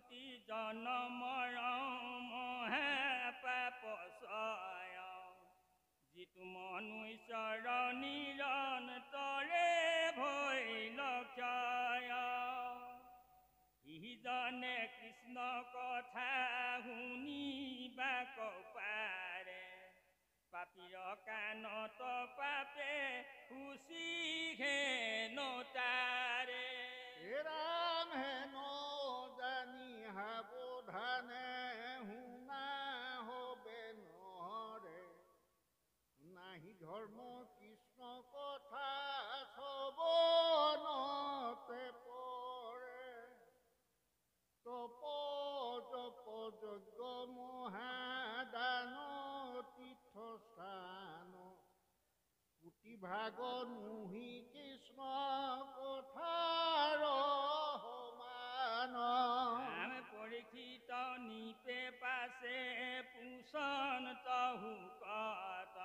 অতি জনমৰমহে পাপ সয় যিটো মনুষ্যৰ নিৰন্তৰে ভয় লক্ষয় ইজনে কৃষ্ণ কথা শুনিবাক পাৰে পাপীৰ কাণত পাপে খুচিহে নতাৰে ৰাম হেন জানি সাৱধানে শুনা হবে নৰে নাহি ধৰ্ম কৃষ্ণ কথা শ্ৰৱণতে পৰে তপ জপ যজ্ঞ মহাদান তীৰ্থস্থান পুথিভাগ নুহি কৃষ্ণ কথাৰ সমান পৰীক্ষিত নিপে পাছে পোষণ তহু কত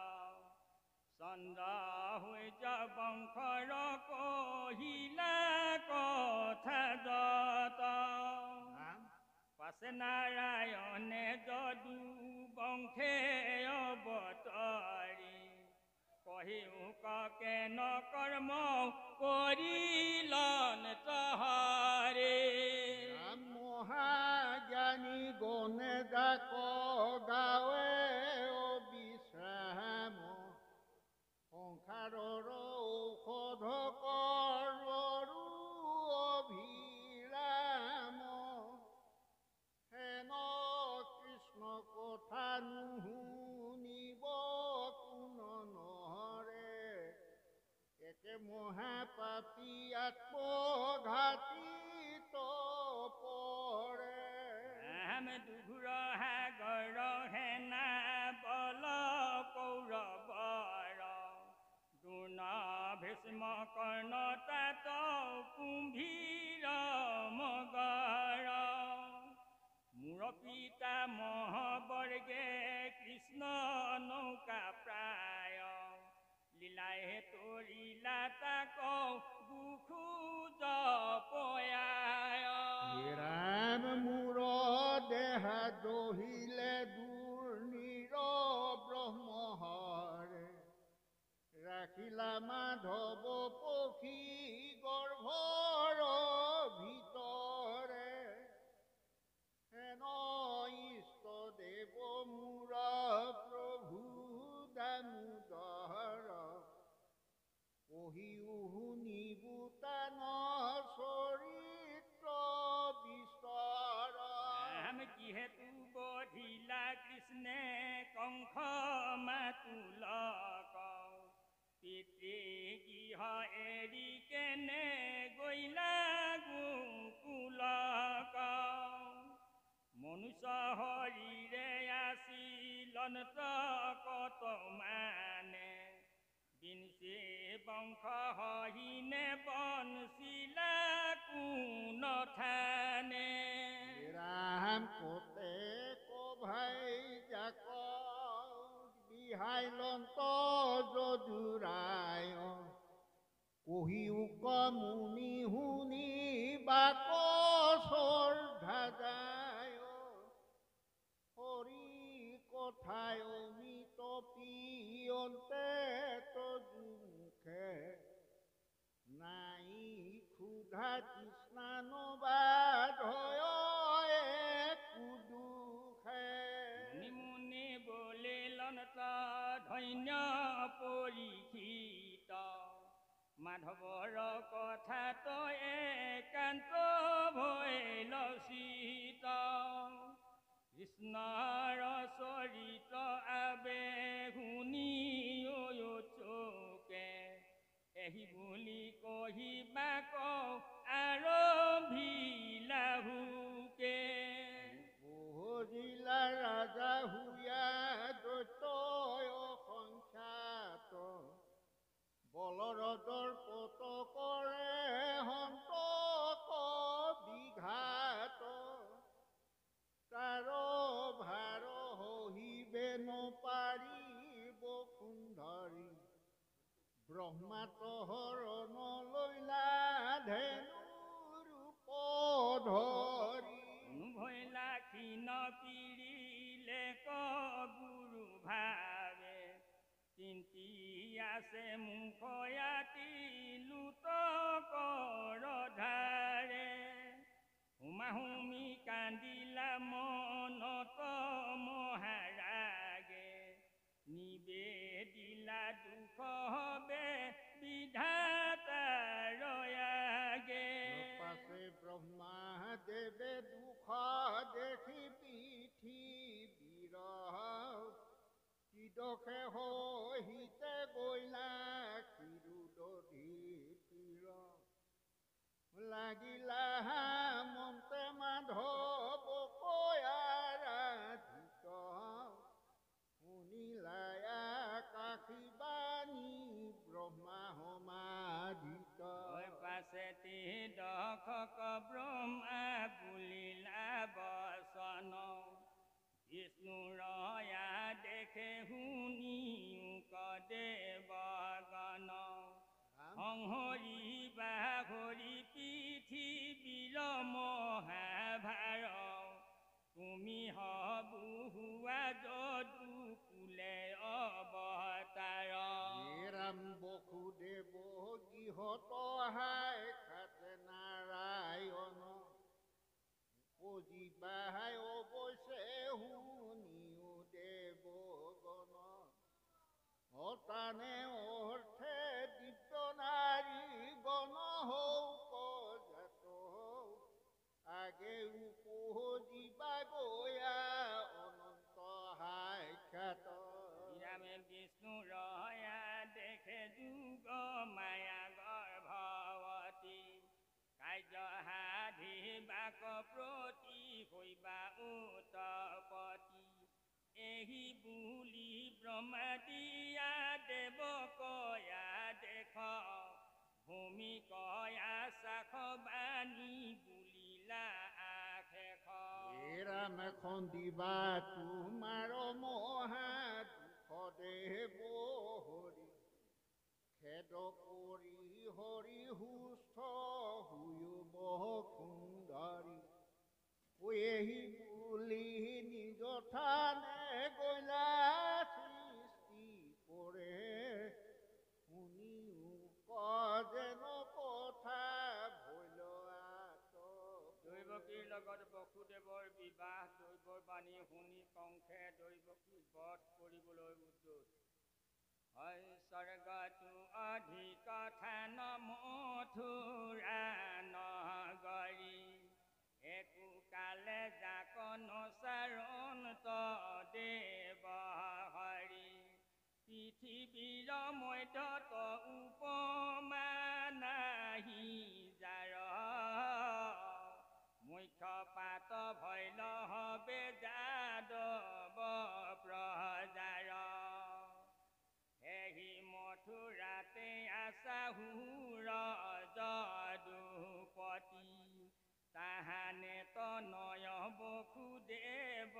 চন্দ্ৰ হৈ বংশৰ কহিলা কথা যত পাছে নাৰায়ণে যদু বংশে অৱতৰি কহিও ককে নকৰ্ম কৰিলন তহৰে মহাজ্ঞানী গণে যাক গাৱে অবিশ্ৰাম সংসাৰৰ ঔষধ কৰো অভিৰাম হেন কৃষ্ণ কথা নুশুনিব কোন নহৰে একে মহাপাপী আত্মঘাতী পৰে দুঘুৰ সাগৰ সেনা বল কৌৰৱৰ দ্ৰোণ ভীষ্ম কৰ্ণ তাত কুম্ভীৰ মগৰ মোৰ পিতা মহাবৰ্গে কৃষ্ণ নৌকা প্ৰায় লীলাহে তৰিলা তাক দুখু জপয়ায় ৰাম মোৰ দেহা দহিলে দুৰ্নিৰ ব্ৰহ্মহৰে ৰাখিলা মাধৱ পক্ষী গৰ্ভৰ ভিতৰে হেন ইষ্ট দেৱ মোৰ প্ৰভু দামোদৰ পঢ়িও শুনিবো তান চৰিত্ৰ বিস্তৰ কিহেতু বধিলা কৃষ্ণে কংস মাতুলক পিতৃ গৃহ এৰি কেনে গৈলা গোকুলক মনুষ্য শৰীৰে আছিল কত মানে বিনচি বংশ হীনে বনশিলা কোন থানে ৰাম কতে কভাই যাক বিহাই লন্ত যদুৰায় কহিও কমুনি শুনি বাক শ্ৰদ্ধা যায় হৰি কথায় অমিত পিয়ন্তে তজুমুখে নাই ক্ষুধা কৃষ্ণান বাধয় কুদুখে মুনি বলিলন ধন্য পৰীক্ষিত মাধৱৰ কথাত একান্ত ভয় লচিত কৃষ্ণৰ চৰিত আবে শুনি চোকে এহি বুলি কহিবাক আৰম্ভিলা হুকে বহিলা ৰাজা হুয়া দৈত্যয় সংখ্যাত বলৰদৰ পত কৰে হন্তক বিঘাত তাৰ ভাৰ সহিবে নপাৰিব সুন্দৰী ব্ৰহ্মাত হৰণ লৈলা ধেনু ৰূপ ধৰি চিন্তি আছে মুখয়াতি লুট কৰধাৰে হুমাহুমি কান্দিলা মনত মহাৰাগে নিবেদিলা দুখ হবে বিধাতাৰ আগে পাছে ব্ৰহ্মা দেৱে দুখ দেখি পৃথিৱীৰ কিদকে হিতে গৈলা ক্ষীৰোদধি লাগিলা মন্তে মাধৱ কয়াৰাধিত শুনিলাই কাশী বাণী ব্ৰহ্মা সমাধিত পাছে দশক ব্ৰহ্মা বুলিলা বচন বিষ্ণুৰয়া দেখে শুনিও কদেৱগণ সংহৰি বাহৰি পৃথিৱীৰ মহাভাৰ তুমি হবুহুৱা যদু কুলে অৱতাৰ ৰাম বসুদেৱ গৃহত হাই খাতে নাৰায়ণ উপজিবাই অৱশ্যে শুনিও দেৱগণ অতানে অৰ্থে দিব্য নাৰী গণ হৌক জাত আগে উপজিবা গয়া অনন্ত সাক্ষাৎ ৰামে বিষ্ণু ৰয়া দেখে যুগ মায়া গৰ্ভৱতী কাৰ্য সাধি বাক প্ৰতি হৈবা উৎপত্তি এহি বুলি ব্ৰহ্মা দিয়া দেৱ কয়া দেখ ভূমি কয়া শাখ বাণী বুলিলা আশেষ ৰাম খন্দিবা তোমাৰ মহা দুখ দেৱ হৰি খেদ কৰি হৰি সুস্থ হুয়ুব সুন্দৰী এহি বুলি নিজ থানে গলা সৃষ্টি কৰে শুনিও যেন কথা ভৈল দৈৱকীৰ লগত বসুদেৱৰ বিবাহ দৈৱৰ বাণী শুনি কংসে দৈৱকীক বধ কৰিবলৈ উদ্যত হয় স্বৰ্গতো অধিক থান মথুৰা নগৰী একো কালে যাক নচাৰণ দেৱ হৰি পৃথিৱীৰ মধ্যত উপমা নাহি যাৰ মুখ্য পাত ভৈল হবে যাদৱ প্ৰজাৰ এহি মথুৰাতে আছাহুৰ যদুপতি তাহানে তনয় বসুদেৱ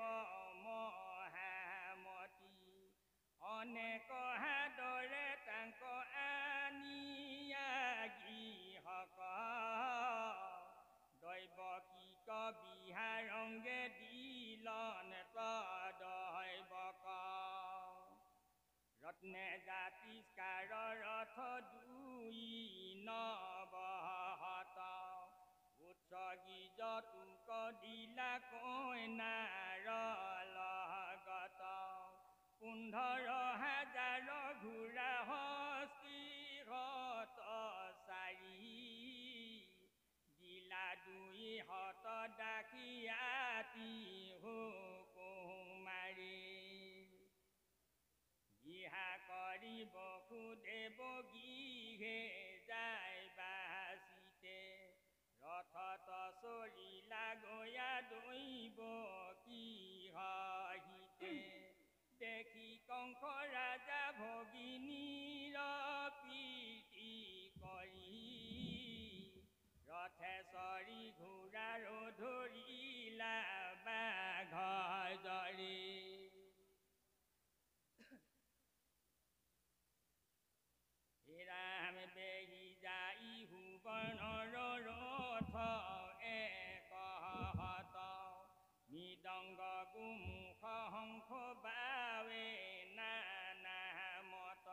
মহামতি অনেক হাদৰে তাংক আনিয়া গৃহক দৈৱকীক বিহাৰংগে দিলন তদৈৱক ৰত্নে জাতিষ্কাৰ ৰথ দুই নৱহত উৎসগী যতুক দিলা কইনাৰ লগত 15,000 ঘোঁৰা হস্তি হত চাৰি দিলা 200 ডাকিয়াতি হুকুমাৰী গিহা কৰি বসুদেৱ গৃহে যাই বাচিতে ৰথত চৰিলা গয়া দৈৱ কি হিতে দেখি কংস ৰাজা ভগিনীৰ প্ৰীতি কৰি ৰথে চৰি ঘোঁৰাৰ ধৰিলা বাঘ জৰি ৰাম বেহি যাই সুবৰ্ণৰ ৰথ একহত মৃদংগ গোমুখ শংখ বাৱে নানা মত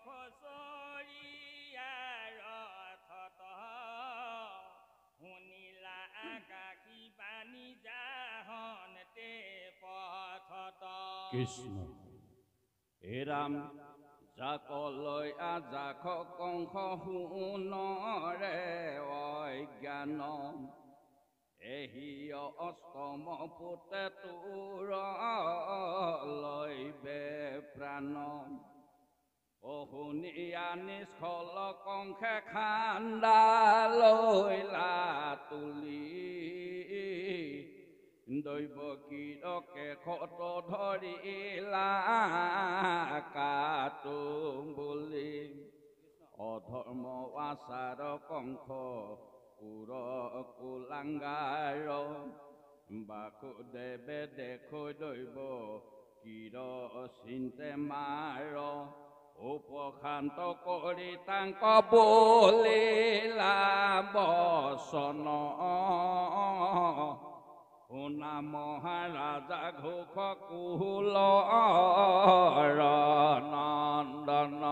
কংস চৰিয়াৰ ৰথত শুনিলা আকাশী বাণী জাহনতে পথত কৃষ্ণ হে ৰাম যাকলৈ আজাক কংস শুনৰে অজ্ঞান এহি অষ্টম পুতে তোৰ লৈবে প্ৰাণ অশুনিয়া নিষ্ফল কংসে খান্দা লৈলা তুলি দৈৱ কিৰকে ক্ষত ধৰিলা কাটোম বুলি অধৰ্ম আচাৰ কংস কুৰ কুলাংগাৰ বাসুদেৱে দেখো দৈৱ কিৰ চিন্তে মাৰ উপশান্ত কৰি তাংক বলিলা বচন শুনা মহাৰাজা ঘোষ কুলৰ নন্দন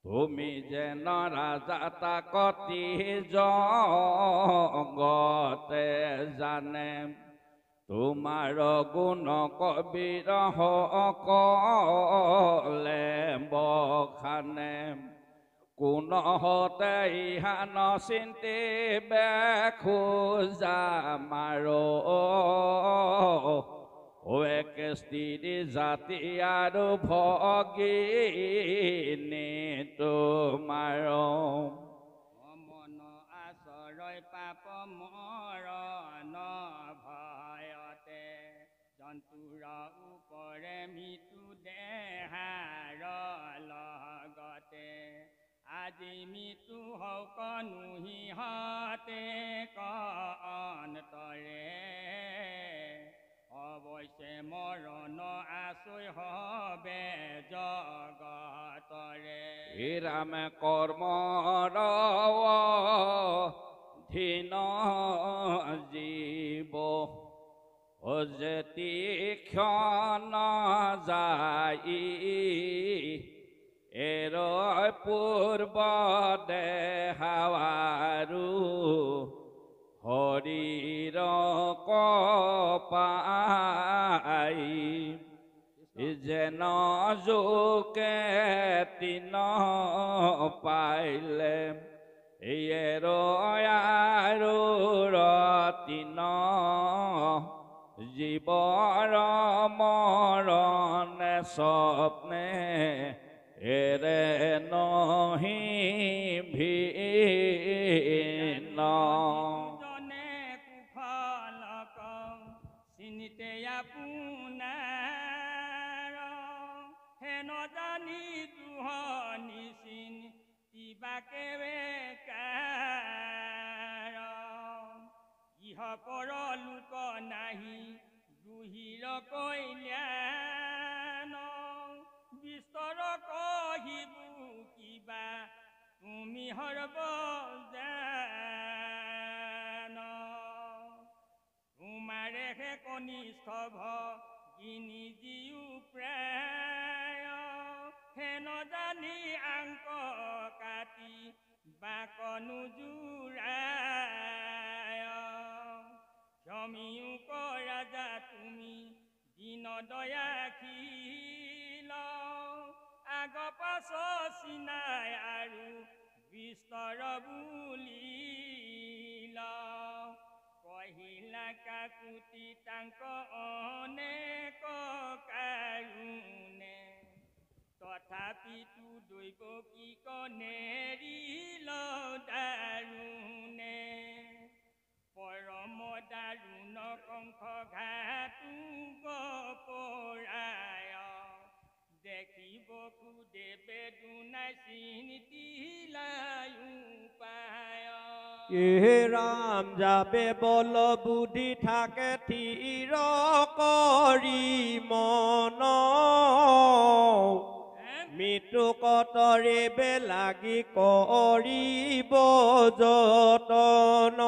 তুমি যেন ৰাজা তাকতি জগতে জানে তোমাৰ গুণ কবিৰ সকলে বখানে কোন হতে ইহান চিন্তি বেখোজা মাৰো এক স্ত্ৰী জাতি আৰু ভগিনী তোমাৰ মন আচৰয় পাপ মৰণ ভয়তে জন্তুৰ উপৰে মৃত্যু দেহাৰ লগতে আজি মৃত্যু হওক নুহিহঁতে অন্তৰে অৱশ্যে মৰণ আচৈ হবে জগতৰে হে ৰাম কৰ্মৰ ধীন জীৱ যেতি ক্ষণ যাই এৰ পূৰ্ব দেহাৱাৰু হৰিৰ কপাই যেন জোকে তিন পাইলে এৰ আৰু ৰতিন জীৱৰ মৰণে স্বপ্নে এৰে নহি ভিন্ন জনে কুফলক চিনিতে আপোনাৰ হেন জানি দুহনি চিন কিবাকে বেকাৰ ইহ পৰ লোক নাহি দুহিৰ কল্যাণ বিস্তৰ কহিবু কিবা তুমি হৰব জান তোমাৰে হে কনিষ্ঠ ভগিনী জিউ প্ৰায় হেন জানি আংক কাটি বাকনো জোৰায় ক্ষমিও ৰাজা তুমি দিন দয়াশীল আগ পাছ চিনাই আৰু বিস্তৰ বুলিল কহিলা কাকুতি তাংক অনেক কাৰুণে তথাপিতো দৈৱ কি কনেৰিল দাৰুণে পৰম দাৰুণ কংস ঘাটো গপৰায় দেখিব কুদেৱে দুনাই চিন্তিলায়ু পায় এ ৰাম যাবে বল বুদ্ধি থাকে থিৰ কৰি মন মৃত্যু কতৰিবে লাগি কৰিব যতন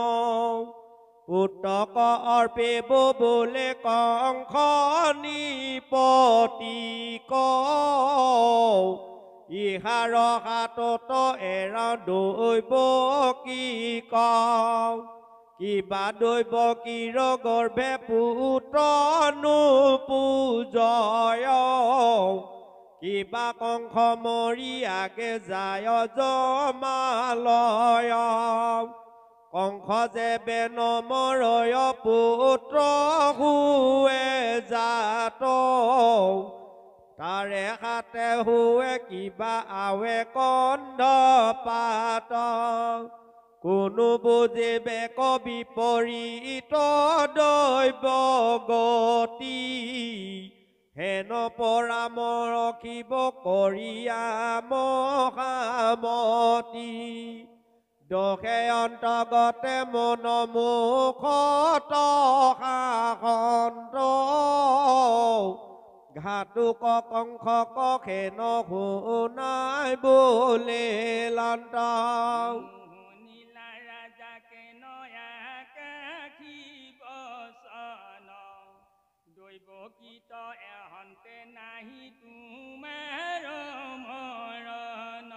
পুত্ৰক অৰ্পিব বোলে কংস নিপতি ইহাৰ হাতত এৰা দৈব কি কওঁ কিবা দৈব কিৰ গৰ্ভে পুত্ৰ নোপূজয় কিবা কংস মৰি আগে যায় জমালয় কংস যেবে নমৰয় পুত্ৰ হুৱে জাত তাৰে হাতে হুৱে কিবা আৱে কন্ধ পাত কোনো বুজিবে বিপৰীত দৈব গতি হেন পৰামৰ ৰখিব কৰিয়া মহামতি দোষে অন্তগতে মন মুখত সাহন্ত ঘাতুক কংসক হেন শুনাই বোলে লন্ত নীলা ৰাজাকে নয়াকে বচন দৈব গীত এহন্তে নাহি তোমাৰ মৰণ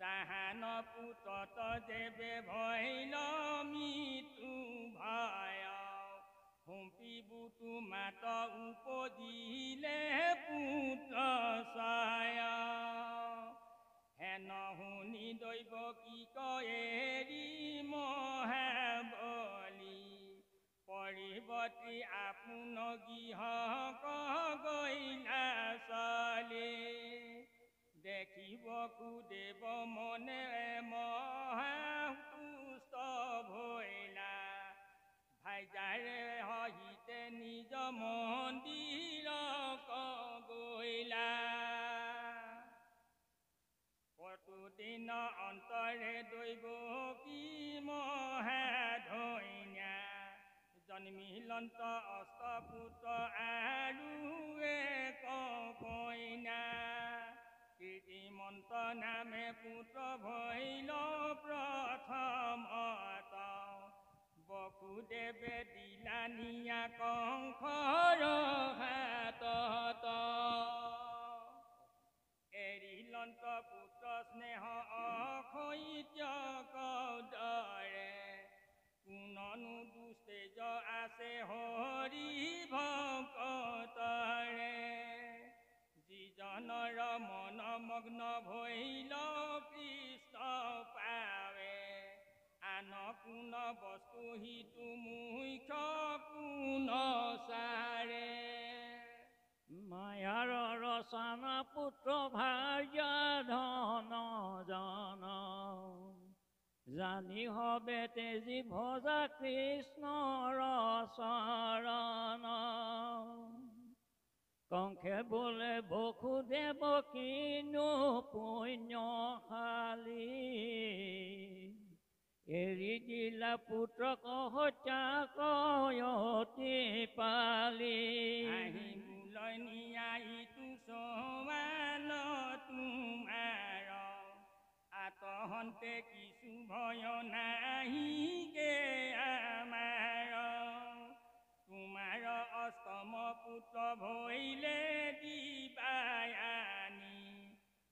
তাহান পুতত যেবে ভৈল মৃত্যু ভয় হুম্পিবু তোমাত উপজিলে পুত্ৰ ছায় হেন শুনি দৈব কি কয়েৰি মহাবলী পৰিৱৰ্তী আপোন গৃহক গৈলা চলে দেখিব কুদেৱ মনে মহাপুষ্ট ভৈলা ভাইজাৰে সহিতে নিজ মন্দিৰ গৈলা প্ৰতিদিন অন্তৰে দৈব কি মহাধন্যা জন্মিলন্ত অষ্টপুত্ৰ আৰু এক কইনা কীৰ্তিমন্ত নামে পুত্ৰ ভৈল প্ৰথমত বসুদেৱে দিলা নিয়া কংসৰ হাতত এৰিলন্ত পুত্ৰ স্নেহ অসহ্যক দৰে কোননো দুষ্টেজ আছে হৰি ভকতৰে যিজনৰ মনমগ্ন ভৈল কৃষ্ণ পাৱে আন কোন বস্তু হিতু মুখ্য কোন চাৰে মায়াৰ ৰচনা পুত্ৰ ভাৰ্যা ধন জন জানি হবে তেজি ভজা কৃষ্ণৰ চৰণ কংসে বোলে বসুদেৱ কিনো পুণ্যশালী এৰি দিলা পুত্ৰক হত্যা কয়তি পালি আহিবলৈ নিয়াইতো সমান তোমাৰ আতহন্তে কিছু ভয় নাহিকে আমাৰ তোমাৰ অষ্টম পুত্ৰ ভৈলে দিবাই আনি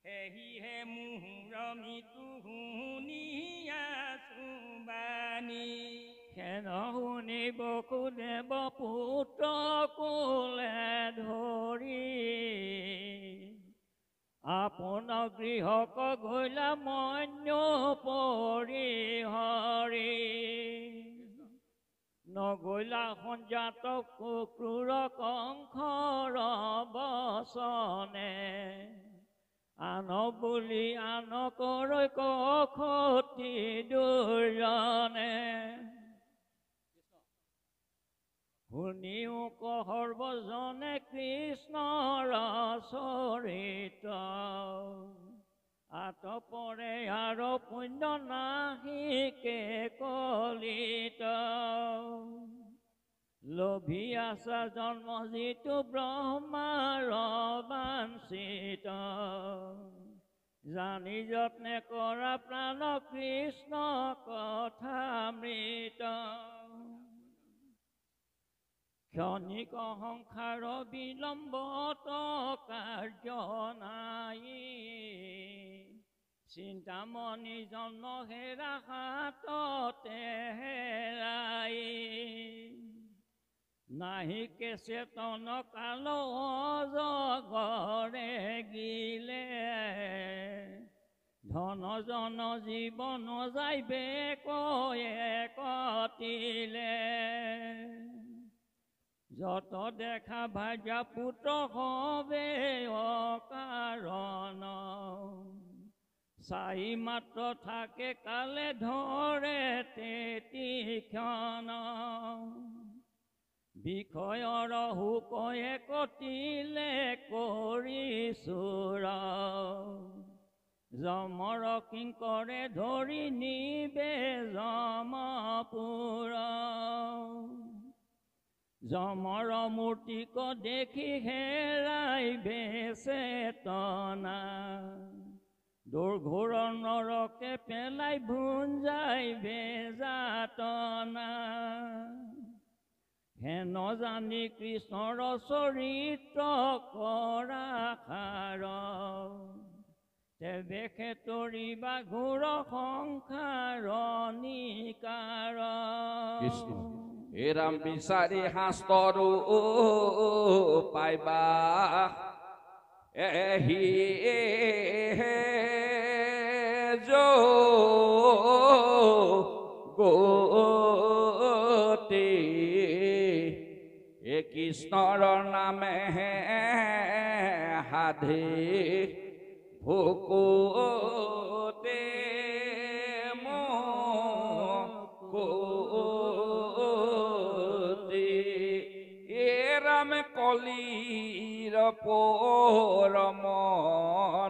সেহিহে মুহুৰ মৃত্যু শুনিয়া চুবানি হেন শুনি বসুদেৱ পুত্ৰ কোলে ধৰি আপোন গৃহক গৈলা মন্য পৰিহৰি নগৈলা সঞ্জাত ক্ৰূৰ কংসৰ বচনে আন বুলি আন কৈ ক্ষতি দুৰ্জনে শুনিও সৰ্বজনে কৃষ্ণৰ চৰিত্ৰ আতপৰে আৰু পুণ্য নাহিকে কলিত লোভী আছা জন্ম যিটো ব্ৰহ্মাৰ বাঞ্ছিত জানি যত্নে কৰা প্ৰাণ কৃষ্ণ কথামৃত ক্ষণিক সংসাৰ বিলম্বত কাৰ্য নাই চিন্তামণি জন্ম হেৰা হাততে হেৰাই নাহিকে চেতন কাল জগৰে গিলে ধন জন জীৱন যাইবে কয়ে কটিলে যত দেখা ভাজা পুত্ৰ হবে অকাৰণ চাই মাত্ৰ থাকে কালে ধৰে তেতিক্ষণ বিষয়ৰ হুকয়ে কটিলে কৰি চোৰ যমৰ কিংকৰে ধৰি নিবে যমপুৰ যমৰ মূৰ্তিক দেখি হেৰাইবে চেতনা দুৰ্ঘোৰ নৰকে পেলাই ভুঞ্জাইবে যাতনা হেন জানি কৃষ্ণৰ চৰিত্ৰ কৰা খাৰ তেবেশে তৰিবা ঘোৰ সংসাৰ নিকাৰ হে ৰাম বিচাৰি শাস্ত্ৰৰো পাইবা এহি গতি এ কৃষ্ণৰ নামে সাধে ভোকতে ৰাম কলিৰ পৰম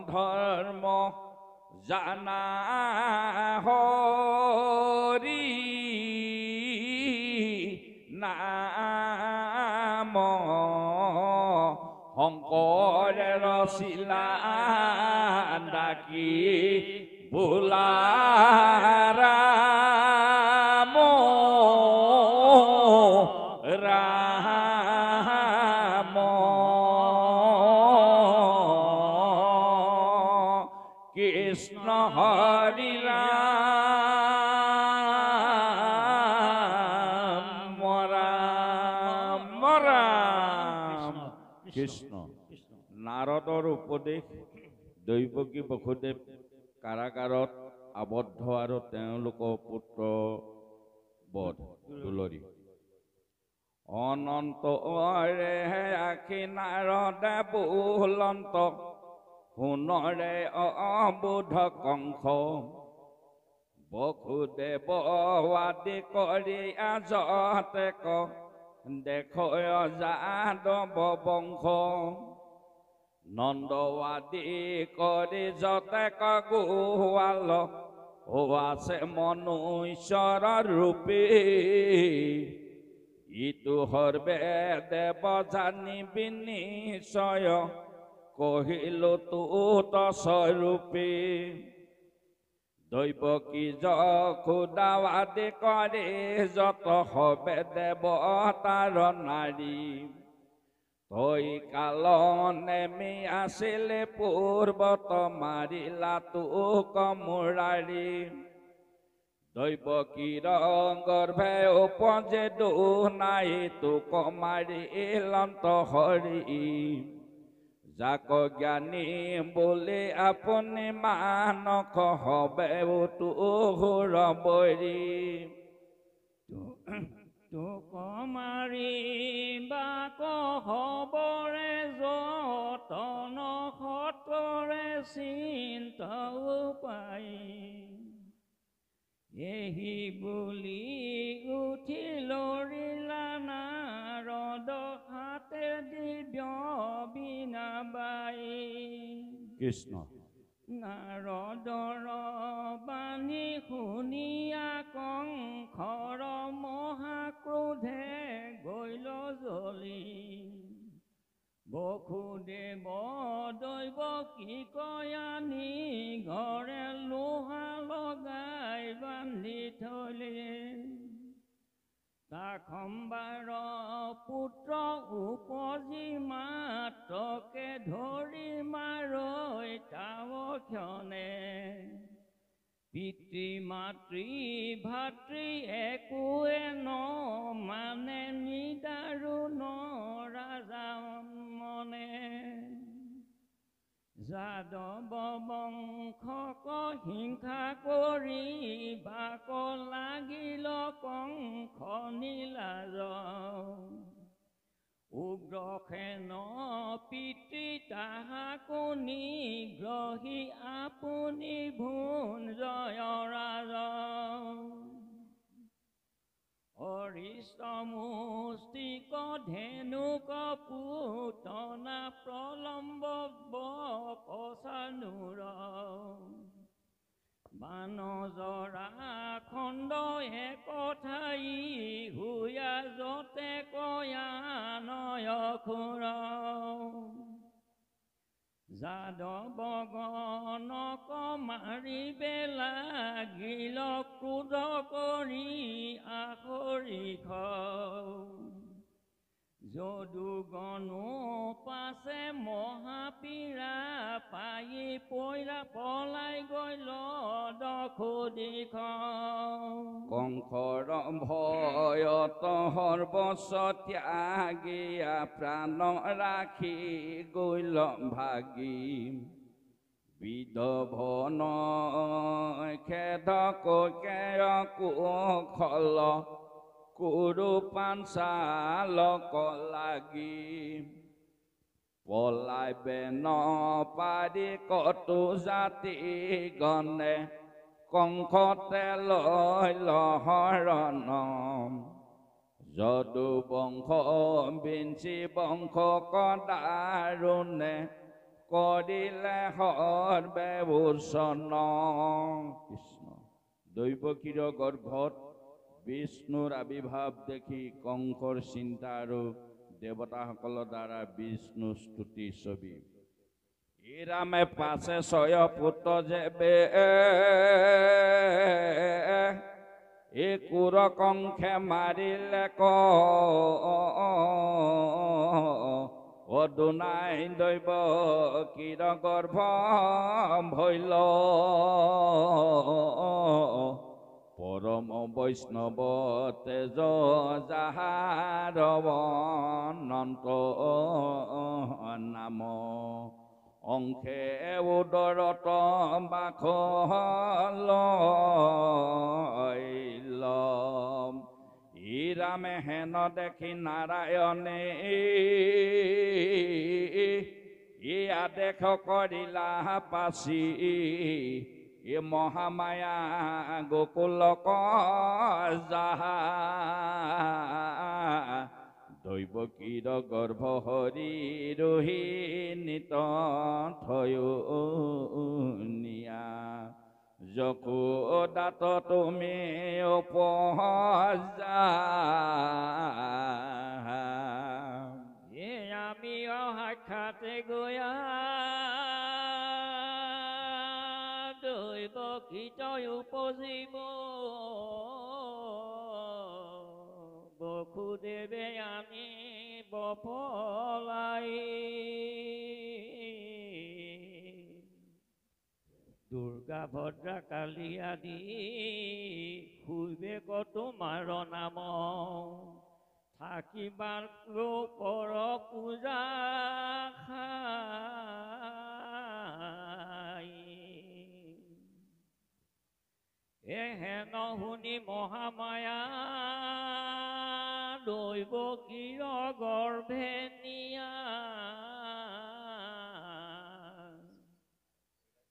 ধৰ্ম জানা হৰি নাম শংকৰে ৰচিলা ডাকি বোলা ৰাম ৰাম কৃষ্ণ হৰি ৰাম ৰাম ৰাম কৃষ্ণ নাৰদৰ উপদেশ দৈৱকী বসুদেৱ কাৰাগাৰত আবদ্ধ আৰু তেওঁলোকৰ পুত্ৰ বধ দুলৰী অনন্ত আখি নাৰদে বুলন্ত সোণৰে অবুধ কংস বসুদেৱ আদি কৰি আজতে ক দেখ যাদৱ বংশ নন্দ আদি কৰি যতেক গোৱাল আছে মনুষ্যৰ ৰূপী ইটো সৰ্বে দেৱ জানিবি নিশ্চয় কহিলো তুত স্বৰূপী দৈৱকী যশোদা আদি কৰি যত হবে দেৱতাৰ নাৰী তই কাল নেমি আছিলে পূৰ্বত মাৰিলা তোক মুৰাৰী দৈৱকীৰ গৰ্ভে উপজে দুনাই তোক মাৰিলন্ত হৰি যাক জ্ঞানী বুলি আপুনি মানক হবে তোৰ বৰি তোক মাৰিবা হবৰে যতন সতৰে চিন্তাও পাই এহি বুলি উঠি লৰিলা নাৰদ হাতে দিব্য বিনা বাই কৃষ্ণ নাৰদৰ বাণী শুনিয়া কংসৰ মহাক্ৰোধে গৈল জ্বলি বসুদেৱ দৈৱকী কয়ানি ঘৰে লোহা লগাই বান্ধি থলে তাখম্বাৰ পুত্ৰ উপজি মাতকে ধৰি মাৰৈ তাৱক্ষণে পিতৃ মাতৃ ভাতৃ একোৱে ন মানে নিদাৰুণ ৰাজা মনে যাদৱ বংশক হিংসা কৰি বাক লাগিল কংস নীলাজ উগ্ৰসেন পিতৃ তাহাকো নিগ্ৰহী আপুনি ভুন জয় ৰাজ অৰিষ্টমুষ্টিক ধেনুক পুতনা প্ৰলম্ব বকচানুৰ বানজৰা খণ্ড একঠাই হুয়া যতে কয়ানয় খুৰ যাদৱ গণক মাৰিবে লাগিল ক্ৰোধ কৰি আখৰিখ যদুগণো পাছে মহাপীৰা পাই পলাই গল দখো দিখ কংসৰ ভয়ত সৰ্বস্ব ত্যাগিয়া প্ৰাণ ৰাখি গল ভাগি বিধৱন খেদক কুশল কুৰু পাঞ্চালক লাগি পলাইবে ন পাৰি কতো জাতি গণে কংসতে লৈ লহৰণ যদু বংশ বিঞ্চি বংশ কদাৰুণে কৰিলে সৰ্বে ভূষণ কৃষ্ণ দৈৱকীৰ গৰ্ভত বিষ্ণুৰ আবিৰ্ভাৱ দেখি কংসৰ চিন্তা আৰু দেৱতাসকলৰ দ্বাৰা বিষ্ণু স্তুতি ছবি এই ৰামে পাছে ছয় পুত্ৰ যেবে এই কুৰ কংসে মাৰিলে অদুনাই দৈৱ কিৰ গৰ্ভ ভৈল পৰম বৈষ্ণৱ তেজ যাহাৰ অনন্ত নাম অংশে উদৰত বাস ল ই ৰামে হেন দেখি নাৰায়ণে ই আদেশ কৰিলা পাচি এ মহামায়া গোকুলক যাহা দৈৱকীৰ গৰ্ভ হৰি ৰোহিণীত থয়ো নিয়া যশোদাত তুমি উপজা আমি সাক্ষাতে গয়া দৈৱকীত উপজিব বসুদেৱে আনিব পলাই দুৰ্গা ভদ্ৰা কালী আদি শুইবে তোমাৰ নাম থাকিবাৰ লোকৰ পূজা এহেন শুনি মহামায়া দৈৱকীৰ গৰ্ভে নিয়া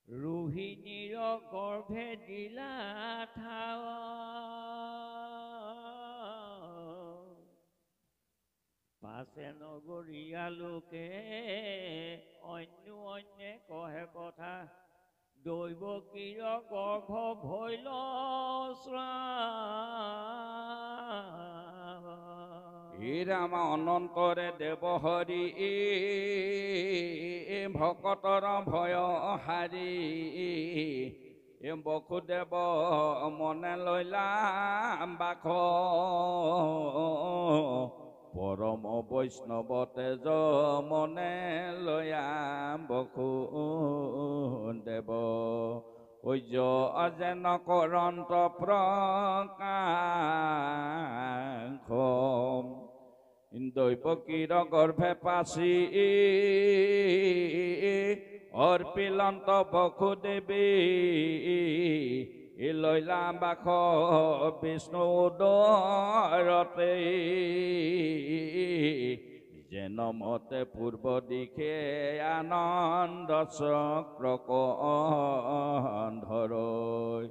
ৰোহিণীৰ গৰ্ভে দিলা ঠাৱ পাছে নগৰীয়া লোকে অন্যে কহে কথা দৈৱকীৰ গৰ্ভ ভৈল ই ৰাম অনন্তৰে দেৱ হৰি ভকতৰ ভয় হাৰি বসুদেৱ মনে লৈলাম বাস পৰম বৈষ্ণৱ তেজ মনে লয়াম বসুদেৱ ঐজ যেন কৰন্ত প্ৰকাশ দৈৱকীৰ গৰ্ভে পাচি অৰ্পিলন্ত বসুদেৱী লৈলাম বাস বিষ্ণু উদৰতে যেন মতে পূৰ্ব দিশে আনন্দ চক্ৰ ধৰৈ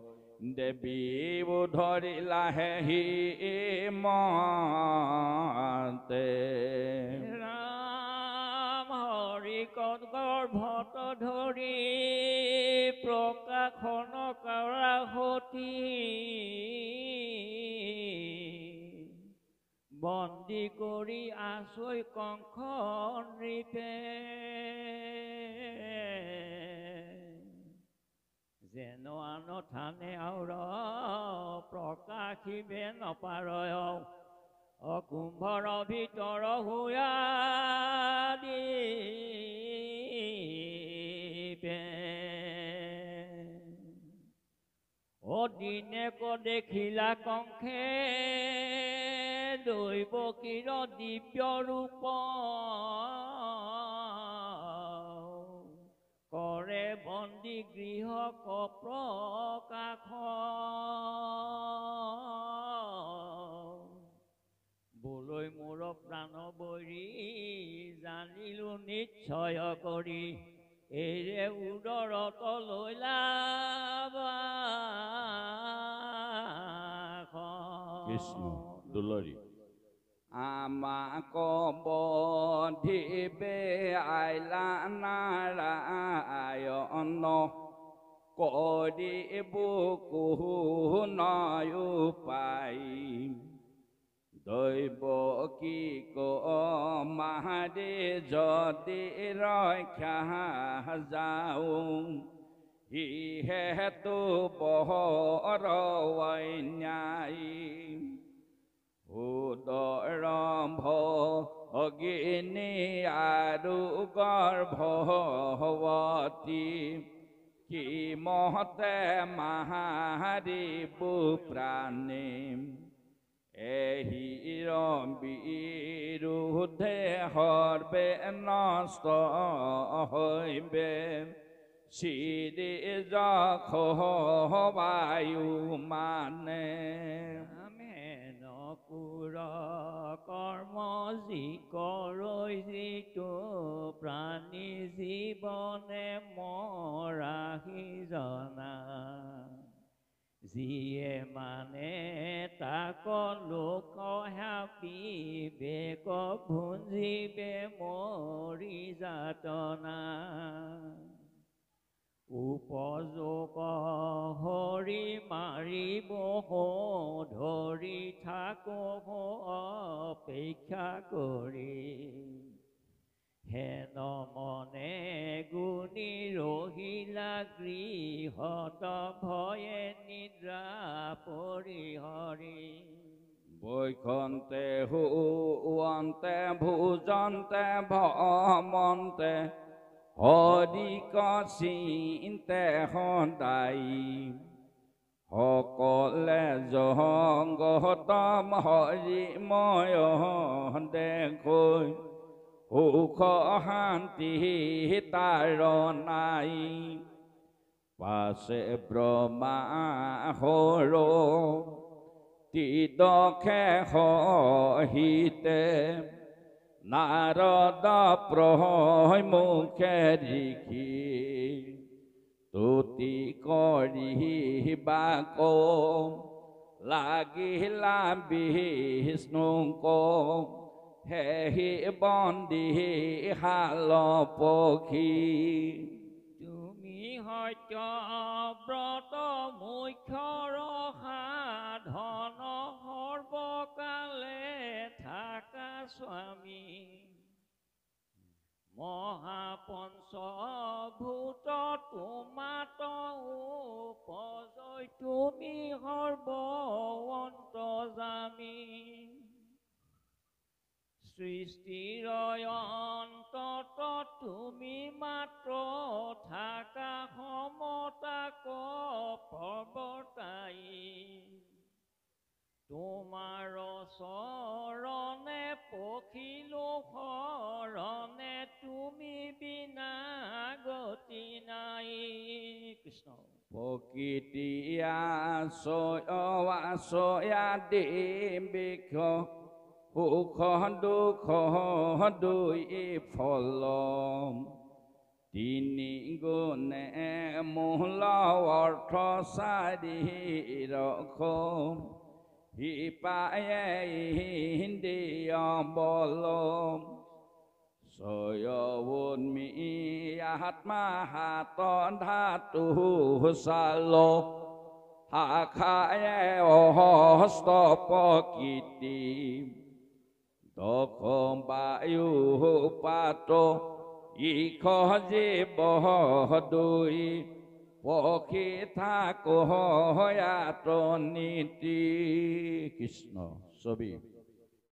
দেৱী ধৰিলাহে হি মতে ৰাম হৰি গৰ্ভত ধৰি প্ৰকাশন কৰা সতী বন্দী কৰি আছৈ কংস নৃপে যেন আন থানে আউৰ প্ৰকাশিবে নপাৰয় অকুম্ভৰ ভিতৰ হুয়া দিপে অদিনেক দেখিলা কংসে দৈৱকীৰ দিব্য ৰূপ কৰে বন্দী গৃহ প্ৰকাশ বোলৈ মোৰ প্ৰাণ বৰি জানিলো নিশ্চয় কৰি এৰে উদৰত লৈলা কৃষ্ণ দুলৰী আমাক বধিবে আইলা নাৰায়ণ কৰি বুকু নয় পাই দৈৱকী মাৰি যদি ৰক্ষা যাওঁ ইহেতু বহৰ ন্যায় উদৰম্ভ অগ্নি আৰু গৰ্ভৱতী কি মহতে মাৰিবু প্ৰাণী এহিৰ বিৰুদ্ধে সৰ্বে নষ্ট হৈবে শ্ৰী যশ বায়ু মানে নকুৰ কৰ্ম যি কৰৈ যিটো প্ৰাণী জীৱনে মৰাহি জনা যিয়ে মানে তাক লোক বিবেক ভুঞ্জিবে মৰি যাতনা উপযোগ হৰি মাৰিব ধৰি থাকো অপেক্ষা কৰি হেন মনে গুণী ৰহিলা গৃহত ভয়ে নিদ্ৰা পৰিহৰি বৈখন্তে হুৱন্তে ভোজন্তে ভ্ৰমন্তে হৰিক চিন্তে সদায় সকলে জংগতম হৰিময় দেখৈ সুখ শান্তি তাৰ নাই পাছে ব্ৰহ্মা হৰ তিদখে সহিতে নাৰদ মুখে লিখি তুতি কৰি বাক লাগিলা বিষ্ণুক হেহি বন্দী শাল পক্ষী তুমি সত্য ব্ৰত মুখ্যৰ সাধন সৰ্বকালে থাকা স্বামী মহাপঞ্চভূত তোমাত তুমি সৰ্বন্তৰ্যামী সৃষ্টিৰ অন্তত তুমি মাত্ৰ থাকা সমতাক প্ৰৱৰ্তাই তোমাৰ চৰণে পখিলো শৰণে তুমি বিনা গতি নাই কৃষ্ণ প্ৰকৃতি আশ্ৰয়া দেৱ সুখ দুখ দুই ফল তিনি গুণে মূল অৰ্থ চাৰি ৰখ হিপায়ে ইন্দ্ৰিয় বল স্বয়উন্মী আত্মা হাত ধাতু চাল শাখায়ে হস্ত প্ৰকৃতি দখ বায়ু পাত ইখ জীৱ দুই পক্ষী থাক হয়াত নীতি কৃষ্ণ ছবি